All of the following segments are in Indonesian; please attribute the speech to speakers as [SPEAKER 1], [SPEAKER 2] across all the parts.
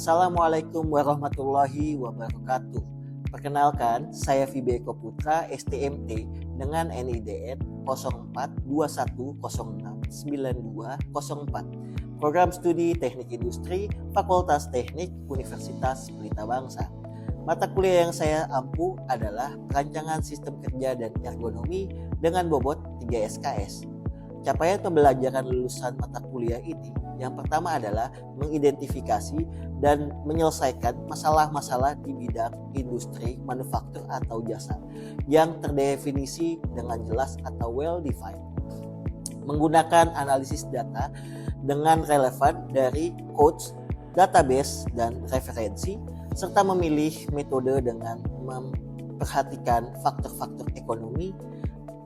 [SPEAKER 1] Assalamualaikum warahmatullahi wabarakatuh. Perkenalkan, saya Vibe Eko Putra, STMT dengan NIDN 0421069204. Program Studi Teknik Industri, Fakultas Teknik Universitas Pelita Bangsa. Mata kuliah yang saya ampu adalah Perancangan Sistem Kerja dan Ergonomi dengan bobot 3 SKS. Capaian pembelajaran lulusan mata kuliah ini yang pertama adalah mengidentifikasi dan menyelesaikan masalah-masalah di bidang industri, manufaktur atau jasa yang terdefinisi dengan jelas atau well defined. Menggunakan analisis data dengan relevan dari codes, database, dan referensi, serta memilih metode dengan memperhatikan faktor-faktor ekonomi,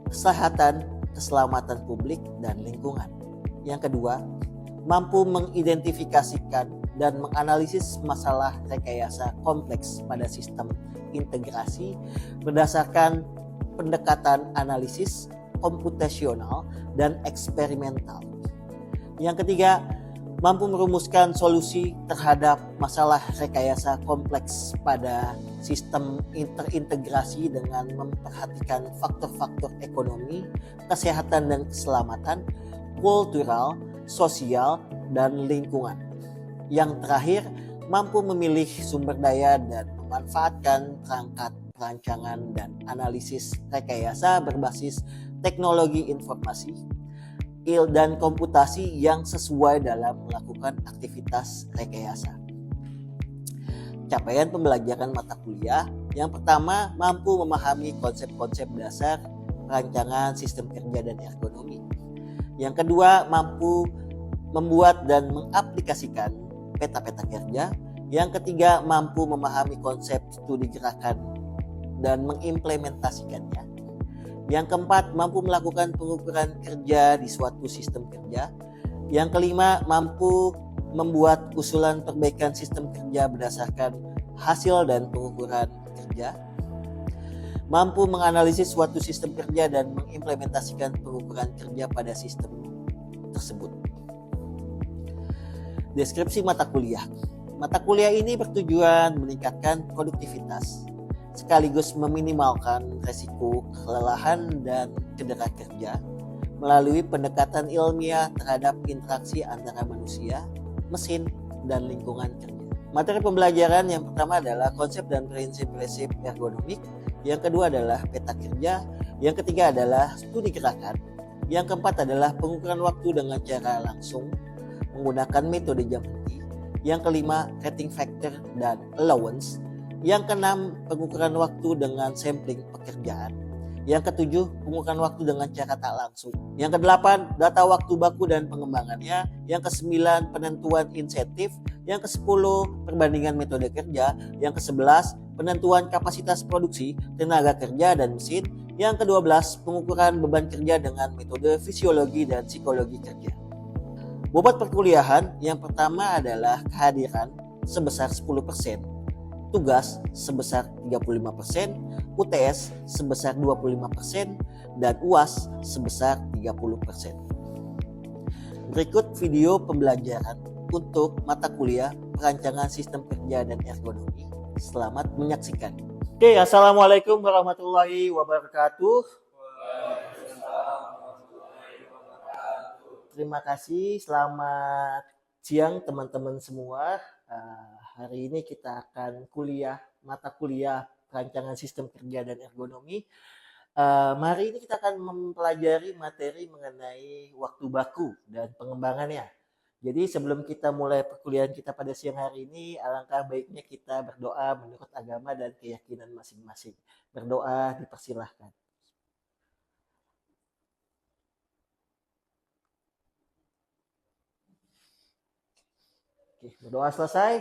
[SPEAKER 1] kesehatan, keselamatan publik, dan lingkungan. Yang kedua, mampu mengidentifikasikan dan menganalisis masalah rekayasa kompleks pada sistem integrasi berdasarkan pendekatan analisis komputasional dan eksperimental. Yang ketiga, mampu merumuskan solusi terhadap masalah rekayasa kompleks pada sistem terintegrasi dengan memperhatikan faktor-faktor ekonomi, kesehatan dan keselamatan, kultural, sosial, dan lingkungan. Yang terakhir, mampu memilih sumber daya dan memanfaatkan perangkat perancangan dan analisis rekayasa berbasis teknologi informasi dan komputasi yang sesuai dalam melakukan aktivitas rekayasa. Capaian pembelajaran mata kuliah yang pertama, mampu memahami konsep-konsep dasar perancangan sistem kerja dan ergonomi. Yang kedua, mampu membuat dan mengaplikasikan peta-peta kerja. Yang ketiga, mampu memahami konsep studi gerakan dan mengimplementasikannya. Yang keempat, mampu melakukan pengukuran kerja di suatu sistem kerja. Yang kelima, mampu membuat usulan perbaikan sistem kerja berdasarkan hasil dan pengukuran kerja. Mampu menganalisis suatu sistem kerja dan mengimplementasikan pengukuran kerja pada sistem tersebut. Deskripsi mata kuliah. Mata kuliah ini bertujuan meningkatkan produktivitas, sekaligus meminimalkan resiko kelelahan dan cedera kerja melalui pendekatan ilmiah terhadap interaksi antara manusia, mesin, dan lingkungan kerja. Materi pembelajaran yang pertama adalah konsep dan prinsip-prinsip ergonomik, yang kedua adalah peta kerja, yang ketiga adalah studi gerakan, yang keempat adalah pengukuran waktu dengan cara langsung menggunakan metode jam henti, yang kelima rating factor dan allowance, yang keenam, pengukuran waktu dengan sampling pekerjaan. Yang ketujuh, pengukuran waktu dengan cara tak langsung. Yang kedelapan, data waktu baku dan pengembangannya. Yang kesembilan, penentuan insentif. Yang kesepuluh, perbandingan metode kerja. Yang kesebelas, penentuan kapasitas produksi, tenaga kerja dan mesin. Yang kedua belas, pengukuran beban kerja dengan metode fisiologi dan psikologi kerja. Bobot perkuliahan yang pertama adalah kehadiran sebesar 10%. Tugas sebesar 35%, UTS sebesar 25%, dan UAS sebesar 30%. Berikut video pembelajaran untuk mata kuliah Perancangan Sistem Kerja dan Ergonomi. Selamat menyaksikan. Oke, Assalamualaikum warahmatullahi wabarakatuh. Terima kasih, selamat siang teman-teman semua. Hari ini kita akan mata kuliah Perancangan Sistem Kerja dan Ergonomi. Hari ini kita akan mempelajari materi mengenai waktu baku dan pengembangannya. Jadi sebelum kita mulai perkuliahan kita pada siang hari ini, alangkah baiknya kita berdoa menurut agama dan keyakinan masing-masing. Berdoa dipersilahkan. Oke, berdoa selesai.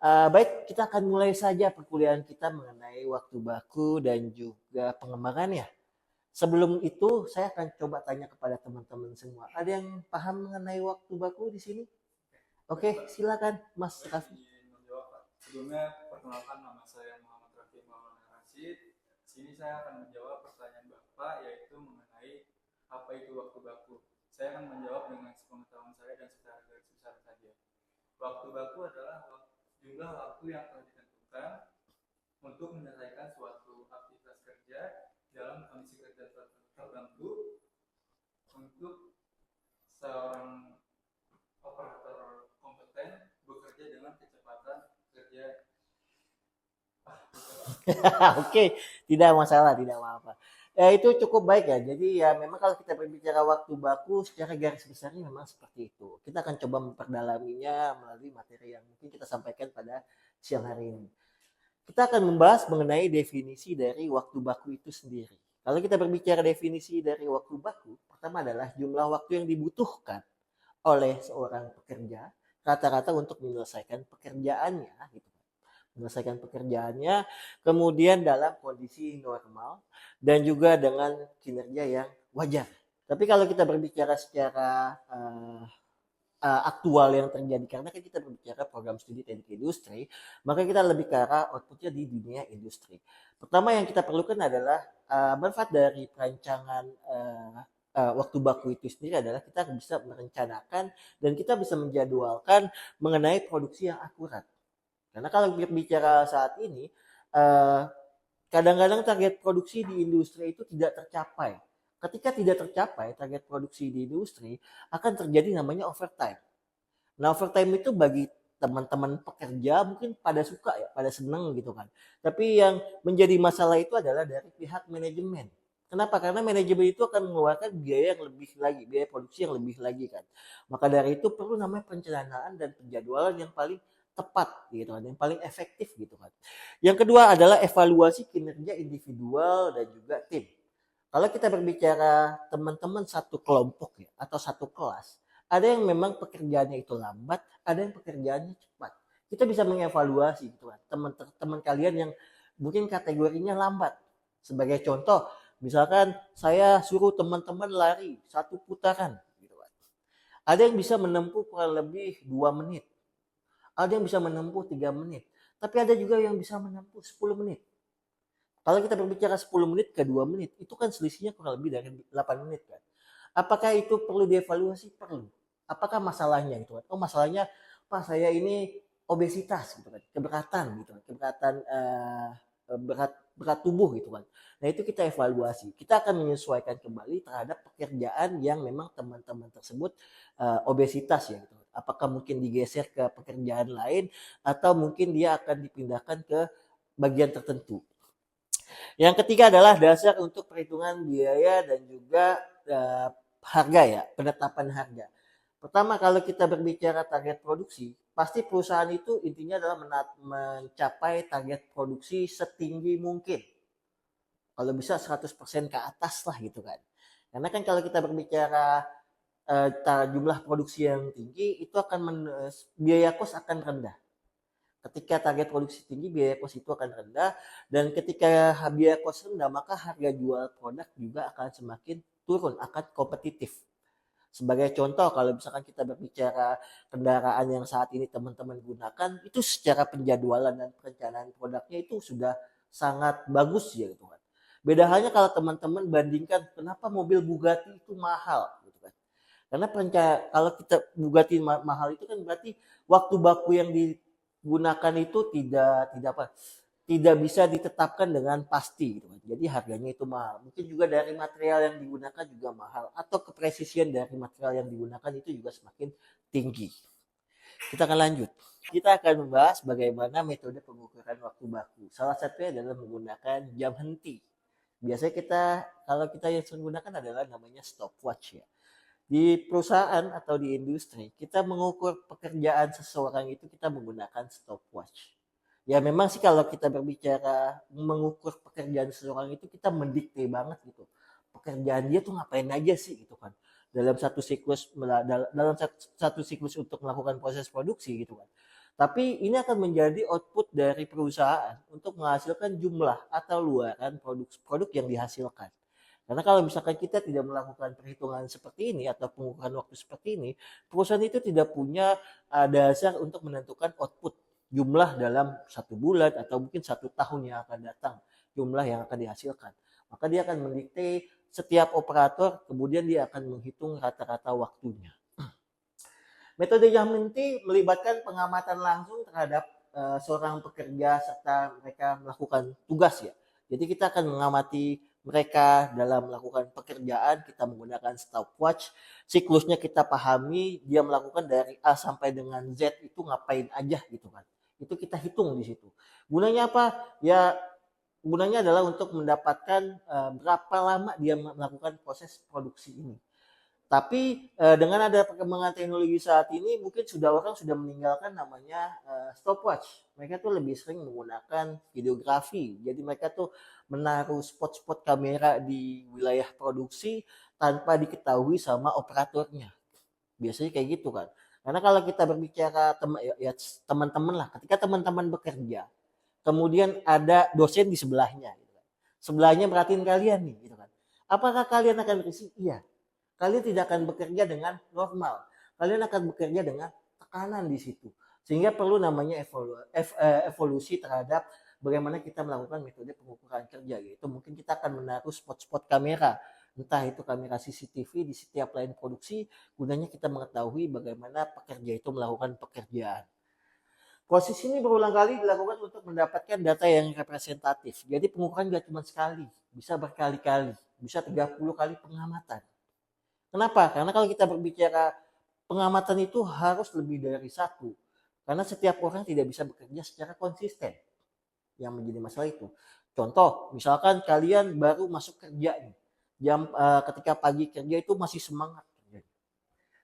[SPEAKER 1] Baik, kita akan mulai saja perkuliahan kita mengenai waktu baku dan juga pengembangannya. Sebelum itu, saya akan coba tanya kepada teman-teman semua. Ada yang paham mengenai waktu baku di sini? Oke, silakan Mas Raffi.
[SPEAKER 2] Sebelumnya, perkenalkan nama saya Muhammad Raffi Maulana Rashid. Di sini saya akan menjawab pertanyaan Bapak, yaitu mengenai apa itu waktu baku. Saya akan menjawab dengan sepengetahuan saya dan secara garis besar saja. Waktu baku adalah jumlah waktu yang telah ditentukan untuk menyelesaikan suatu aktivitas kerja dalam kondisi kerja tertentu untuk seorang operator kompeten bekerja dengan kecepatan kerja.
[SPEAKER 1] Oke, tidak masalah, tidak apa-apa. Itu cukup baik ya. Jadi ya memang kalau kita berbicara waktu baku secara garis besarnya memang seperti itu. Kita akan coba memperdalaminya melalui materi yang mungkin kita sampaikan pada siang hari ini. Kita akan membahas mengenai definisi dari waktu baku itu sendiri. Kalau kita berbicara definisi dari waktu baku, pertama adalah jumlah waktu yang dibutuhkan oleh seorang pekerja rata-rata untuk menyelesaikan pekerjaannya gitu. Menyelesaikan pekerjaannya kemudian dalam kondisi normal dan juga dengan kinerja yang wajar. Tapi kalau kita berbicara secara aktual yang terjadi karena kan kita berbicara program studi teknik industri, maka kita lebih ke arah outputnya di dunia industri. Pertama yang kita perlukan adalah manfaat dari perancangan waktu baku itu sendiri adalah kita bisa merencanakan dan kita bisa menjadwalkan mengenai produksi yang akurat. Karena kalau bicara saat ini, kadang-kadang target produksi di industri itu tidak tercapai. Ketika tidak tercapai target produksi di industri, akan terjadi namanya overtime. Nah, overtime itu bagi teman-teman pekerja mungkin pada suka ya, pada senang gitu kan. Tapi yang menjadi masalah itu adalah dari pihak manajemen. Kenapa? Karena manajemen itu akan mengeluarkan biaya yang lebih lagi, biaya produksi yang lebih lagi kan. Maka dari itu perlu namanya perencanaan dan penjadwalan yang paling tepat gitu kan, yang paling efektif gitu kan. Yang kedua adalah evaluasi kinerja individual dan juga tim. Kalau kita berbicara teman-teman satu kelompok ya atau satu kelas, ada yang memang pekerjaannya itu lambat, ada yang pekerjaannya cepat. Kita bisa mengevaluasi gitu kan, teman-teman kalian yang mungkin kategorinya lambat. Sebagai contoh, misalkan saya suruh teman-teman lari 1 putaran gitu kan. Ada yang bisa menempuh kurang lebih 2 menit. Ada yang bisa menempuh 3 menit. Tapi ada juga yang bisa menempuh 10 menit. Kalau kita berbicara 10 menit ke 2 menit, itu kan selisihnya kurang lebih dari 8 menit kan. Apakah itu perlu dievaluasi? Perlu. Apakah masalahnya gitu kan? Oh masalahnya, Pak saya ini obesitas gitu kan, keberatan gitu kan, keberatan berat tubuh gitu kan. Nah itu kita evaluasi. Kita akan menyesuaikan kembali terhadap pekerjaan yang memang teman-teman tersebut obesitas ya gitu. Apakah mungkin digeser ke pekerjaan lain atau mungkin dia akan dipindahkan ke bagian tertentu. Yang ketiga adalah dasar untuk perhitungan biaya dan juga harga ya, penetapan harga. Pertama kalau kita berbicara target produksi, pasti perusahaan itu intinya adalah mencapai target produksi setinggi mungkin. Kalau bisa 100% ke atas lah gitu kan. Karena kan kalau kita berbicara jumlah produksi yang tinggi itu akan biaya kos akan rendah. Ketika target produksi tinggi biaya kos itu akan rendah dan ketika biaya kos rendah maka harga jual produk juga akan semakin turun, akan kompetitif. Sebagai contoh kalau misalkan kita berbicara kendaraan yang saat ini teman-teman gunakan itu secara penjadwalan dan perencanaan produknya itu sudah sangat bagus ya gitu kan. Beda halnya kalau teman-teman bandingkan kenapa mobil Bugatti itu mahal gitu kan. Karena kalau kita Bugatti mahal itu kan berarti waktu baku yang digunakan itu tidak bisa ditetapkan dengan pasti gitu kan. Jadi harganya itu mahal. Mungkin juga dari material yang digunakan juga mahal atau kepresisian dari material yang digunakan itu juga semakin tinggi. Kita akan lanjut. Kita akan membahas bagaimana metode pengukuran waktu baku. Salah satunya adalah menggunakan jam henti. Biasanya kalau kita yang sering gunakan adalah namanya stopwatch ya. Di perusahaan atau di industri, kita mengukur pekerjaan seseorang itu kita menggunakan stopwatch. Ya memang sih kalau kita berbicara mengukur pekerjaan seseorang itu kita mendikte banget gitu. Pekerjaan dia tuh ngapain aja sih gitu kan. Dalam satu siklus untuk melakukan proses produksi gitu kan. Tapi ini akan menjadi output dari perusahaan untuk menghasilkan jumlah atau luaran produk yang dihasilkan. Karena kalau misalkan kita tidak melakukan perhitungan seperti ini atau pengukuran waktu seperti ini, perusahaan itu tidak punya dasar untuk menentukan output jumlah dalam 1 bulan atau mungkin 1 tahun yang akan datang, jumlah yang akan dihasilkan. Maka dia akan mendikte setiap operator, kemudian dia akan menghitung rata-rata waktunya. Metode jam henti melibatkan pengamatan langsung terhadap seorang pekerja serta mereka melakukan tugas ya. Jadi kita akan mengamati mereka dalam melakukan pekerjaan, kita menggunakan stopwatch, siklusnya kita pahami, dia melakukan dari A sampai dengan Z itu ngapain aja gitu kan. Itu kita hitung di situ. Gunanya apa? Ya gunanya adalah untuk mendapatkan berapa lama dia melakukan proses produksi ini. Tapi dengan ada perkembangan teknologi saat ini mungkin orang sudah meninggalkan namanya stopwatch. Mereka tuh lebih sering menggunakan videografi. Jadi mereka tuh menaruh spot-spot kamera di wilayah produksi tanpa diketahui sama operatornya. Biasanya kayak gitu kan. Karena kalau kita berbicara teman-teman lah, ketika teman-teman bekerja, kemudian ada dosen di sebelahnya, gitu kan. Sebelahnya merhatiin kalian nih, gitu kan. Apakah kalian akan berisik? Iya. Kalian tidak akan bekerja dengan normal. Kalian akan bekerja dengan tekanan di situ. Sehingga perlu namanya evolusi terhadap bagaimana kita melakukan metode pengukuran kerja. Yaitu mungkin kita akan menaruh spot-spot kamera. Entah itu kamera CCTV di setiap line produksi. Gunanya kita mengetahui bagaimana pekerja itu melakukan pekerjaan. Proses ini berulang kali dilakukan untuk mendapatkan data yang representatif. Jadi pengukuran tidak cuma sekali. Bisa berkali-kali. Bisa 30 kali pengamatan. Kenapa? Karena kalau kita berbicara pengamatan itu harus lebih dari satu. Karena setiap orang tidak bisa bekerja secara konsisten. Yang menjadi masalah itu. Contoh, misalkan kalian baru masuk kerja nih. Ketika pagi kerja itu masih semangat.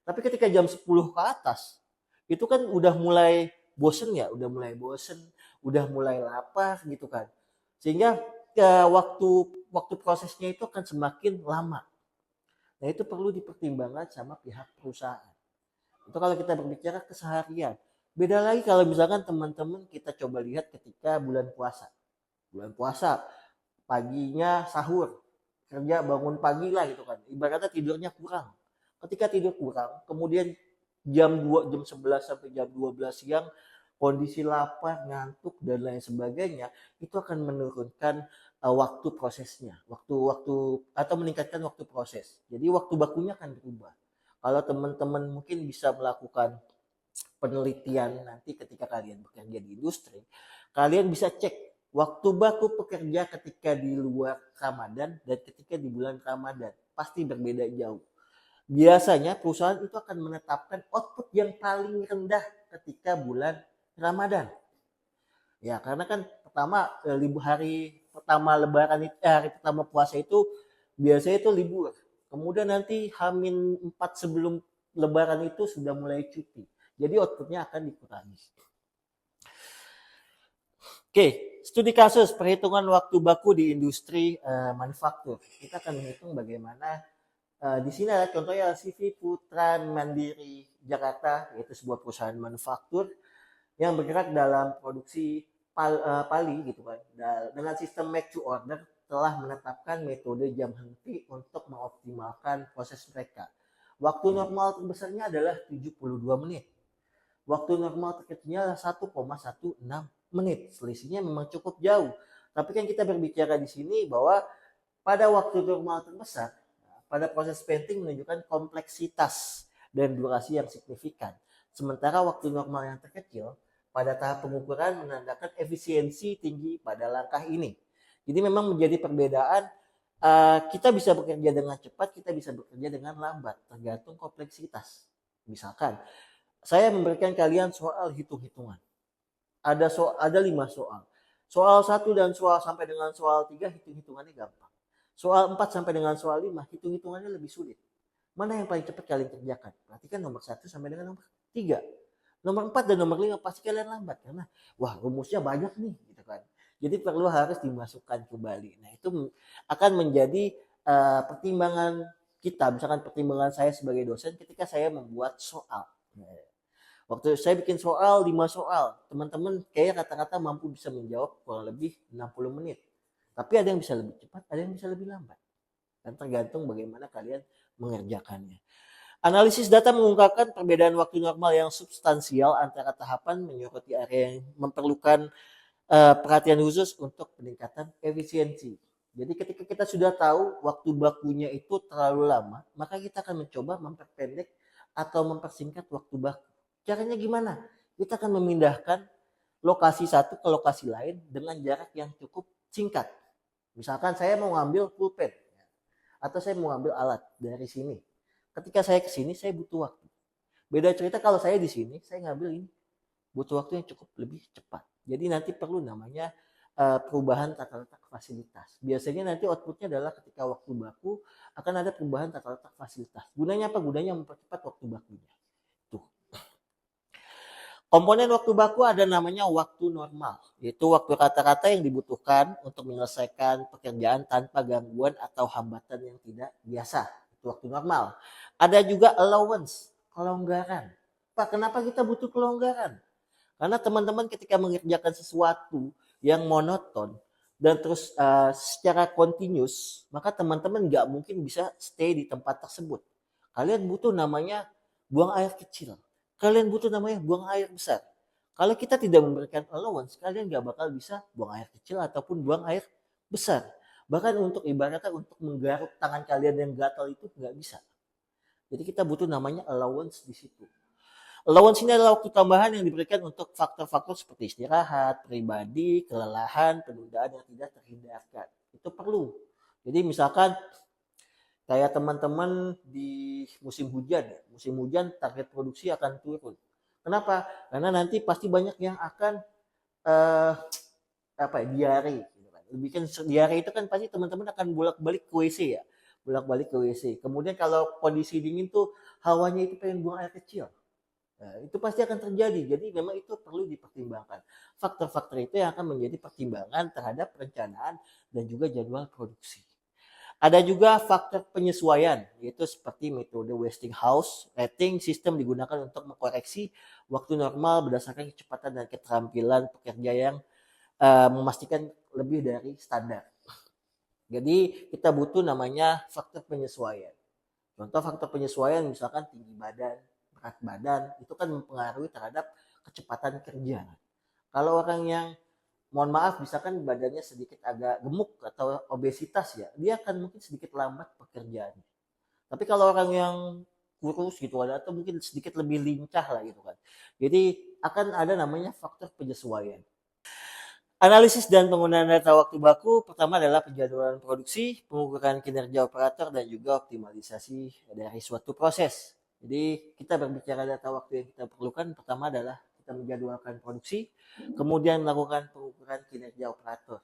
[SPEAKER 1] Tapi ketika jam 10 ke atas, itu kan udah mulai bosen ya. Udah mulai lapar gitu kan. Sehingga waktu prosesnya itu akan semakin lama. Nah itu perlu dipertimbangkan sama pihak perusahaan. Itu kalau kita berbicara keseharian. Beda lagi kalau misalkan teman-teman kita coba lihat ketika bulan puasa. Bulan puasa, paginya sahur, kerja bangun pagi lah gitu kan. Ibaratnya tidurnya kurang. Ketika tidur kurang, kemudian jam 11 sampai jam 12 siang, kondisi lapar, ngantuk, dan lain sebagainya, itu akan menurunkan waktu prosesnya, waktu atau meningkatkan waktu proses. Jadi waktu bakunya akan berubah. Kalau teman-teman mungkin bisa melakukan penelitian nanti ketika kalian bekerja di industri, kalian bisa cek waktu baku pekerja ketika di luar Ramadan dan ketika di bulan Ramadan. Pasti berbeda jauh. Biasanya perusahaan itu akan menetapkan output yang paling rendah ketika bulan Ramadan. Ya, karena kan pertama hari pertama lebaran hari pertama puasa itu biasanya itu libur. Kemudian nanti H-4 sebelum lebaran itu sudah mulai cuti. Jadi outputnya akan dikurangi. Oke, studi kasus perhitungan waktu baku di industri manufaktur. Kita akan menghitung bagaimana di sini ada contohnya CV Putra Mandiri Jakarta, yaitu sebuah perusahaan manufaktur yang bergerak dalam produksi pali gitu kan. Dengan sistem make to order telah menetapkan metode jam henti untuk mengoptimalkan proses mereka. Waktu normal terbesarnya adalah 72 menit. Waktu normal terkecilnya adalah 1,16 menit. Selisihnya memang cukup jauh. Tapi kan kita berbicara di sini bahwa pada waktu normal terbesar, pada proses painting menunjukkan kompleksitas dan durasi yang signifikan. Sementara waktu normal yang terkecil pada tahap pengukuran menandakan efisiensi tinggi pada langkah ini. Jadi memang menjadi perbedaan, kita bisa bekerja dengan cepat, kita bisa bekerja dengan lambat, tergantung kompleksitas. Misalkan, saya memberikan kalian soal hitung-hitungan. Ada 5 soal. Soal 1 dan soal sampai dengan soal 3 hitung-hitungannya gampang. Soal 4 sampai dengan soal 5 hitung-hitungannya lebih sulit. Mana yang paling cepat kalian kerjakan? Perhatikan nomor 1 sampai dengan nomor 3. Nomor 4 dan nomor 5 pasti kalian lambat karena wah rumusnya banyak nih gitu kan. Jadi perlu harus dimasukkan kembali. Nah itu akan menjadi pertimbangan kita, misalkan pertimbangan saya sebagai dosen ketika saya membuat soal. Waktu saya bikin soal 5 soal, teman-teman kayak rata-rata mampu bisa menjawab kurang lebih 60 menit. Tapi ada yang bisa lebih cepat, ada yang bisa lebih lambat. Dan tergantung bagaimana kalian mengerjakannya. Analisis data mengungkapkan perbedaan waktu normal yang substansial antara tahapan menyoroti area yang memerlukan perhatian khusus untuk peningkatan efisiensi. Jadi ketika kita sudah tahu waktu bakunya itu terlalu lama, maka kita akan mencoba memperpendek atau mempersingkat waktu baku. Caranya gimana? Kita akan memindahkan lokasi satu ke lokasi lain dengan jarak yang cukup singkat. Misalkan saya mau ngambil pulpen atau saya mau ngambil alat dari sini. Ketika saya ke sini saya butuh waktu. Beda cerita kalau saya di sini saya ngambil ini butuh waktu yang cukup lebih cepat. Jadi nanti perlu namanya perubahan tata letak fasilitas. Biasanya nanti outputnya adalah ketika waktu baku akan ada perubahan tata letak fasilitas. Gunanya apa? Gunanya mempercepat waktu bakunya. Tuh. Komponen waktu baku ada namanya waktu normal, yaitu waktu rata-rata yang dibutuhkan untuk menyelesaikan pekerjaan tanpa gangguan atau hambatan yang tidak biasa. Itu waktu normal. Ada juga allowance, kelonggaran. Pak, kenapa kita butuh kelonggaran? Karena teman-teman ketika mengerjakan sesuatu yang monoton dan terus secara continuous, maka teman-teman nggak mungkin bisa stay di tempat tersebut. Kalian butuh namanya buang air kecil. Kalian butuh namanya buang air besar. Kalau kita tidak memberikan allowance, kalian nggak bakal bisa buang air kecil ataupun buang air besar. Bahkan untuk ibaratnya untuk menggaruk tangan kalian yang gatal itu nggak bisa. Jadi kita butuh namanya allowance di situ. Allowance ini adalah waktu tambahan yang diberikan untuk faktor-faktor seperti istirahat, pribadi, kelelahan, penundaan yang tidak terhindarkan. Itu perlu. Jadi misalkan kayak teman-teman di musim hujan ya, musim hujan target produksi akan turun. Kenapa? Karena nanti pasti banyak yang akan eh, diare. Gitu kan. Lebih kan diare itu kan pasti teman-teman akan bolak-balik ke WC ya, bolak-balik ke WC. Kemudian kalau kondisi dingin tuh hawanya itu pengen buang air kecil. Nah, itu pasti akan terjadi. Jadi memang itu perlu dipertimbangkan. Faktor-faktor itu yang akan menjadi pertimbangan terhadap perencanaan dan juga jadwal produksi. Ada juga faktor penyesuaian, yaitu seperti metode Westinghouse rating sistem digunakan untuk mengkoreksi waktu normal berdasarkan kecepatan dan keterampilan pekerja yang memastikan lebih dari standar. Jadi kita butuh namanya faktor penyesuaian. Contoh faktor penyesuaian misalkan tinggi badan, berat badan, itu kan mempengaruhi terhadap kecepatan kerja. Kalau orang yang mohon maaf misalkan badannya sedikit agak gemuk atau obesitas ya, dia akan mungkin sedikit lambat pekerjaannya. Tapi kalau orang yang kurus gitu atau mungkin sedikit lebih lincah lah gitu kan. Jadi akan ada namanya faktor penyesuaian. Analisis dan penggunaan data waktu baku pertama adalah penjadwalan produksi, pengukuran kinerja operator dan juga optimalisasi dari suatu proses. Jadi kita berbicara data waktu yang kita perlukan pertama adalah kita menjadwalkan produksi, kemudian melakukan pengukuran kinerja operator.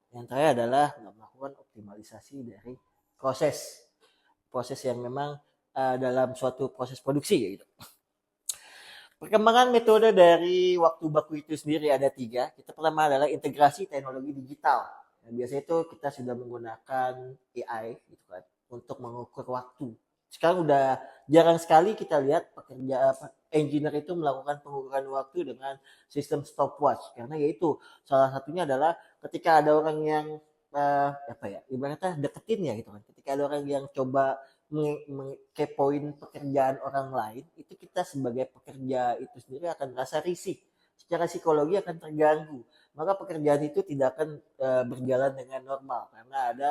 [SPEAKER 1] Yang terakhir adalah melakukan optimalisasi dari proses yang memang dalam suatu proses produksi gitu. Perkembangan metode dari waktu baku itu sendiri ada 3. Kita pertama adalah integrasi teknologi digital. Dan biasanya itu kita sudah menggunakan AI gitu kan untuk mengukur waktu. Sekarang udah jarang sekali kita lihat pekerja engineer itu melakukan pengukuran waktu dengan sistem stopwatch karena yaitu salah satunya adalah ketika ada orang yang ibaratnya deketin ya gitu kan. Ketika ada orang yang coba mengkepoin pekerjaan orang lain, itu kita sebagai pekerja itu sendiri akan merasa risih. Secara psikologi akan terganggu. Maka pekerjaan itu tidak akan berjalan dengan normal karena ada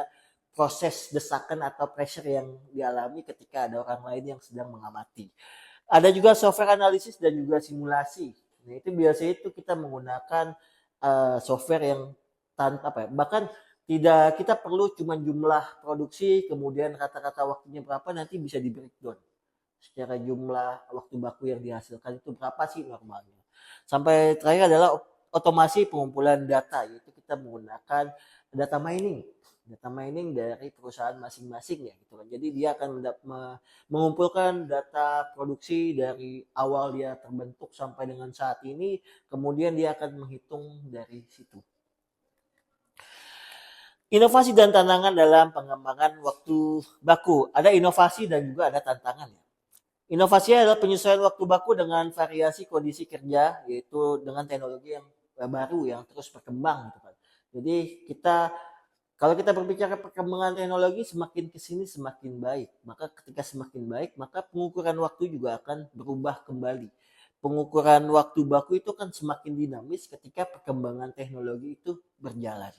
[SPEAKER 1] proses desakan atau pressure yang dialami ketika ada orang lain yang sedang mengamati. Ada juga software analisis dan juga simulasi. Nah, itu biasanya itu kita menggunakan software yang bahkan tidak kita perlu cuma jumlah produksi kemudian kata-kata waktunya berapa nanti bisa di breakdown secara jumlah waktu baku yang dihasilkan itu berapa sih normalnya. Sampai terakhir adalah otomasi pengumpulan data yaitu kita menggunakan data mining dari perusahaan masing-masing ya gitu kan. Jadi dia akan mengumpulkan data produksi dari awal dia terbentuk sampai dengan saat ini kemudian dia akan menghitung dari situ. Inovasi dan tantangan dalam pengembangan waktu baku. Ada inovasi dan juga ada tantangan. Inovasi adalah penyesuaian waktu baku dengan variasi kondisi kerja, yaitu dengan teknologi yang baru yang terus berkembang. Gitu kan. Jadi kalau kita berbicara perkembangan teknologi semakin kesini semakin baik. Maka ketika semakin baik, maka pengukuran waktu juga akan berubah kembali. Pengukuran waktu baku itu kan semakin dinamis ketika perkembangan teknologi itu berjalan.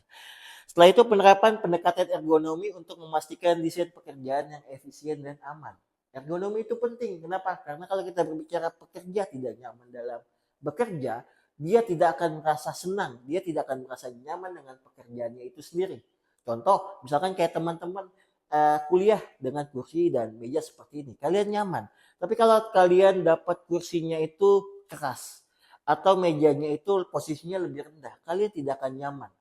[SPEAKER 1] Setelah itu penerapan pendekatan ergonomi untuk memastikan desain pekerjaan yang efisien dan aman. Ergonomi itu penting. Kenapa? Karena kalau kita berbicara pekerja tidak nyaman dalam bekerja, dia tidak akan merasa senang, dia tidak akan merasa nyaman dengan pekerjaannya itu sendiri. Contoh, misalkan kayak teman-teman kuliah dengan kursi dan meja seperti ini, kalian nyaman. Tapi kalau kalian dapat kursinya itu keras atau mejanya itu posisinya lebih rendah, kalian tidak akan nyaman.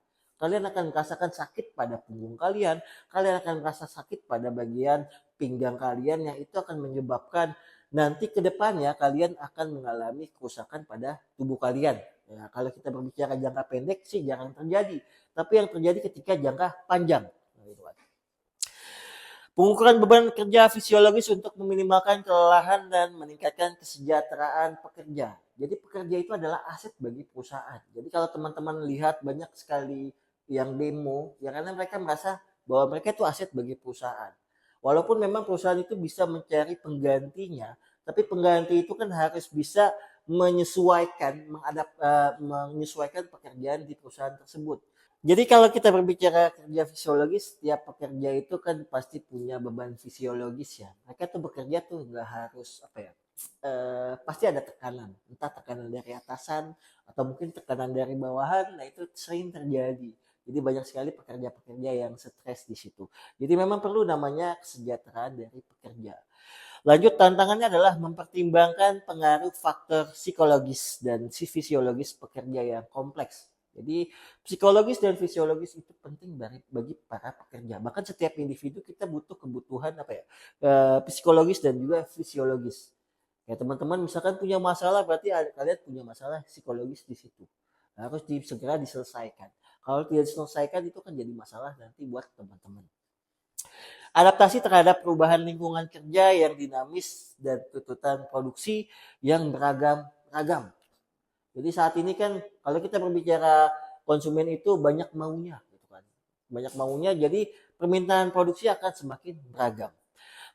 [SPEAKER 1] Kalian akan merasakan sakit pada punggung kalian, kalian akan merasa sakit pada bagian pinggang kalian yang itu akan menyebabkan nanti ke depannya kalian akan mengalami kerusakan pada tubuh kalian. Ya, kalau kita berbicara jangka pendek sih jarang terjadi, tapi yang terjadi ketika jangka panjang. Nah, gitu kan. Pengukuran beban kerja fisiologis untuk meminimalkan kelelahan dan meningkatkan kesejahteraan pekerja. Jadi pekerja itu adalah aset bagi perusahaan. Jadi kalau teman-teman lihat banyak sekali yang demo, ya karena mereka merasa bahwa mereka itu aset bagi perusahaan. Walaupun memang perusahaan itu bisa mencari penggantinya, tapi pengganti itu kan harus bisa menyesuaikan pekerjaan di perusahaan tersebut. Jadi kalau kita berbicara kerja fisiologis, setiap pekerja itu kan pasti punya beban fisiologis ya. Mereka tuh bekerja tuh nggak harus pasti ada tekanan, entah tekanan dari atasan atau mungkin tekanan dari bawahan. Nah itu sering terjadi. Jadi banyak sekali pekerja-pekerja yang stres di situ. Jadi memang perlu namanya kesejahteraan dari pekerja. Lanjut, tantangannya adalah mempertimbangkan pengaruh faktor psikologis dan fisiologis pekerja yang kompleks. Jadi psikologis dan fisiologis itu penting bagi para pekerja. Bahkan setiap individu kita butuh kebutuhan psikologis dan juga fisiologis. Ya teman-teman misalkan punya masalah berarti kalian punya masalah psikologis di situ. Harus segera diselesaikan. Kalau tidak diselesaikan itu kan jadi masalah nanti buat teman-teman. Adaptasi terhadap perubahan lingkungan kerja yang dinamis dan tuntutan produksi yang beragam-ragam. Jadi saat ini kan kalau kita berbicara konsumen itu banyak maunya, gitu kan. Banyak maunya, jadi permintaan produksi akan semakin beragam.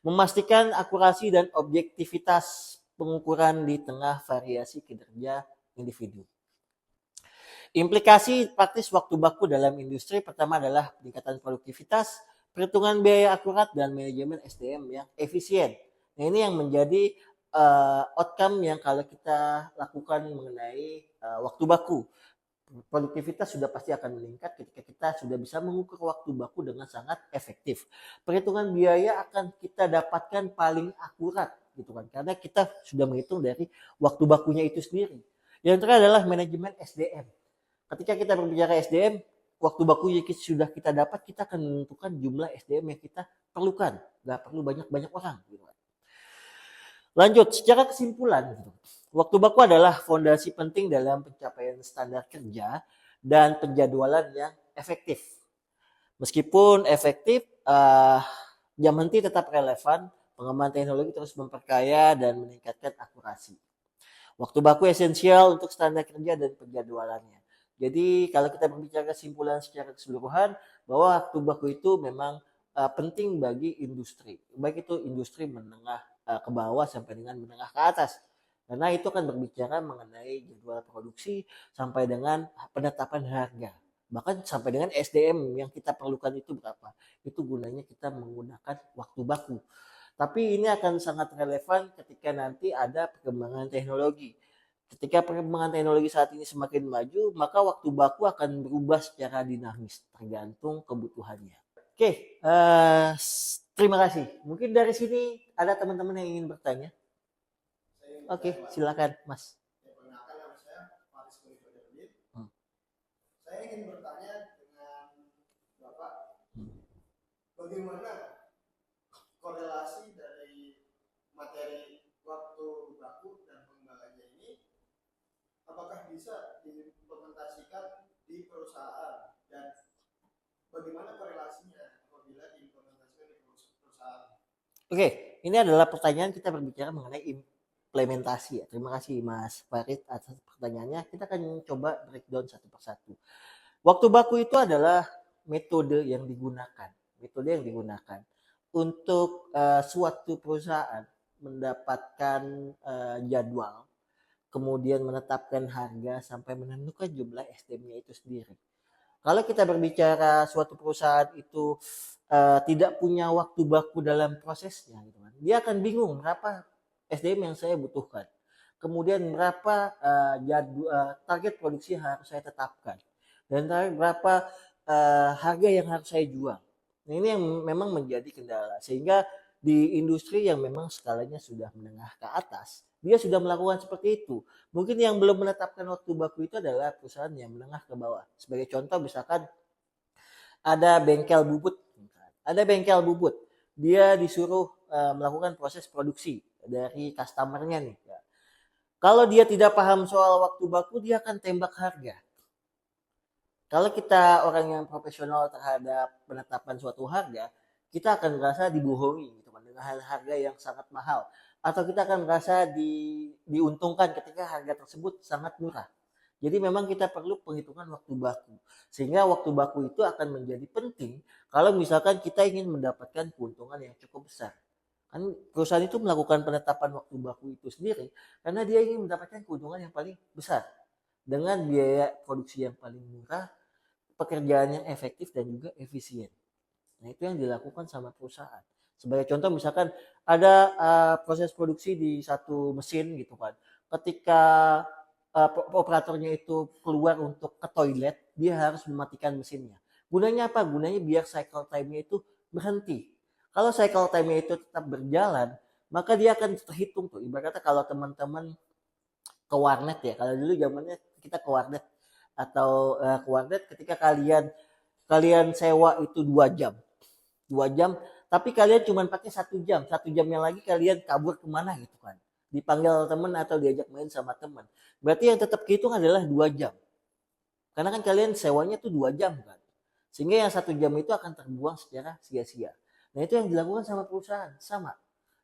[SPEAKER 1] Memastikan akurasi dan objektivitas pengukuran di tengah variasi kinerja individu. Implikasi praktis waktu baku dalam industri pertama adalah peningkatan produktivitas, perhitungan biaya akurat, dan manajemen SDM yang efisien. Nah ini yang menjadi outcome yang kalau kita lakukan mengenai waktu baku. Produktivitas sudah pasti akan meningkat ketika kita sudah bisa mengukur waktu baku dengan sangat efektif. Perhitungan biaya akan kita dapatkan paling akurat gitu kan, karena kita sudah menghitung dari waktu bakunya itu sendiri. Yang terakhir adalah manajemen SDM. Ketika kita berbicara SDM, waktu baku yang sudah kita dapat, kita akan menentukan jumlah SDM yang kita perlukan. Nggak perlu banyak-banyak orang. Gitu. Lanjut, secara kesimpulan, waktu baku adalah fondasi penting dalam pencapaian standar kerja dan penjadwalan yang efektif. Meskipun efektif, jam henti tetap relevan, pengembangan teknologi terus memperkaya dan meningkatkan akurasi. Waktu baku esensial untuk standar kerja dan penjadwalannya. Jadi kalau kita berbicara kesimpulan secara keseluruhan bahwa waktu baku itu memang penting bagi industri, baik itu industri menengah ke bawah sampai dengan menengah ke atas, karena itu akan berbicara mengenai jadwal produksi sampai dengan penetapan harga, bahkan sampai dengan SDM yang kita perlukan itu berapa, itu gunanya kita menggunakan waktu baku. Tapi ini akan sangat relevan ketika nanti ada perkembangan teknologi. Ketika perkembangan teknologi saat ini semakin maju, maka waktu baku akan berubah secara dinamis, tergantung kebutuhannya. Oke, terima kasih. Mungkin dari sini ada teman-teman yang ingin bertanya. Oke, silakan, Mas.
[SPEAKER 3] Perkenalkan nama saya Faris Kulifudin. Saya ingin bertanya dengan Bapak, bagaimana korelasi dari materi waktu baku dan pengembangannya ini, apakah bisa diimplementasikan di perusahaan dan bagaimana korelasinya apabila diimplementasikan di perusahaan?
[SPEAKER 1] Oke, ini adalah pertanyaan kita berbicara mengenai implementasi ya. Terima kasih Mas Farid atas pertanyaannya. Kita akan coba breakdown satu persatu. Waktu baku itu adalah metode yang digunakan untuk suatu perusahaan mendapatkan jadwal, kemudian menetapkan harga sampai menentukan jumlah SDM-nya itu sendiri. Kalau kita berbicara suatu perusahaan itu tidak punya waktu baku dalam prosesnya, gitu kan, dia akan bingung berapa SDM yang saya butuhkan. kemudian berapa target produksi yang harus saya tetapkan, dan berapa harga yang harus saya jual. Nah, ini yang memang menjadi kendala, sehingga di industri yang memang skalanya sudah menengah ke atas, dia sudah melakukan seperti itu. Mungkin yang belum menetapkan waktu baku itu adalah perusahaan yang menengah ke bawah. Sebagai contoh misalkan ada bengkel bubut, ada bengkel bubut, dia disuruh melakukan proses produksi dari customernya nih. Kalau dia tidak paham soal waktu baku, dia akan tembak harga. Kalau kita orang yang profesional terhadap penetapan suatu harga, kita akan merasa dibohongi gitu kan, dengan harga yang sangat mahal, atau kita akan merasa diuntungkan ketika harga tersebut sangat murah. Jadi memang kita perlu penghitungan waktu baku, sehingga waktu baku itu akan menjadi penting kalau misalkan kita ingin mendapatkan keuntungan yang cukup besar. Kan perusahaan itu melakukan penetapan waktu baku itu sendiri karena dia ingin mendapatkan keuntungan yang paling besar dengan biaya produksi yang paling murah, pekerjaan yang efektif dan juga efisien. Nah, itu yang dilakukan sama perusahaan. Sebagai contoh misalkan ada proses produksi di satu mesin gitu kan. Ketika operatornya itu keluar untuk ke toilet, dia harus mematikan mesinnya. Gunanya apa? Gunanya biar cycle time-nya itu berhenti. Kalau cycle time-nya itu tetap berjalan, maka dia akan terhitung tuh. Ibaratnya kalau teman-teman ke warnet ya, kalau dulu zamannya kita ke warnet atau ke warnet ketika kalian sewa itu 2 jam, tapi kalian cuma pakai 1 jam, 1 jamnya lagi kalian kabur kemana gitu kan, dipanggil teman atau diajak main sama teman, berarti yang tetap kehitung adalah 2 jam, karena kan kalian sewanya tuh 2 jam kan, sehingga yang 1 jam itu akan terbuang secara sia-sia. Nah, itu yang dilakukan sama perusahaan sama.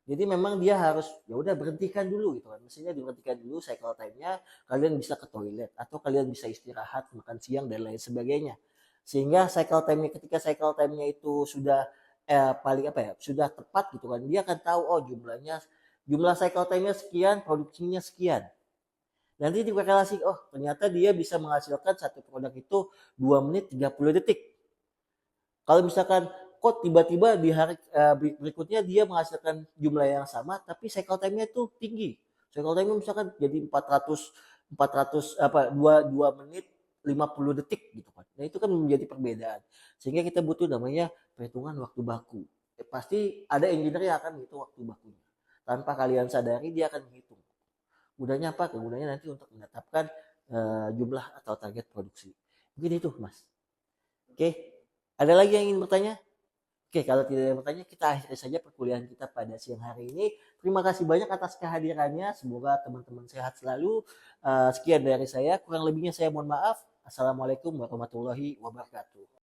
[SPEAKER 1] Jadi memang dia harus ya udah berhentikan dulu gitu kan. Mestinya diberhentikan dulu cycle time-nya, kalian bisa ke toilet atau kalian bisa istirahat, makan siang dan lain sebagainya. Sehingga ketika cycle time-nya itu sudah paling apa ya, sudah tepat gitu kan. Dia akan tahu oh jumlah cycle time-nya sekian, produksinya sekian. Nanti dikorelasi, oh ternyata dia bisa menghasilkan satu produk itu 2 menit 30 detik. Kalau misalkan kok tiba-tiba di hari berikutnya dia menghasilkan jumlah yang sama tapi cycle time-nya itu tinggi. Cycle time-nya misalkan jadi 400 apa 2 menit 50 detik gitu kan. Nah, itu kan menjadi perbedaan. Sehingga kita butuh namanya perhitungan waktu baku. Pasti ada engineer yang akan menghitung waktu bakunya. Tanpa kalian sadari dia akan menghitung. Gunanya apa? Gunanya nanti untuk menetapkan jumlah atau target produksi. Mungkin itu, Mas. Oke. Ada lagi yang ingin bertanya? Oke, kalau tidak ada yang bertanya, kita akhiri saja perkuliahan kita pada siang hari ini. Terima kasih banyak atas kehadirannya. Semoga teman-teman sehat selalu. Sekian dari saya. Kurang lebihnya saya mohon maaf. Assalamualaikum warahmatullahi wabarakatuh.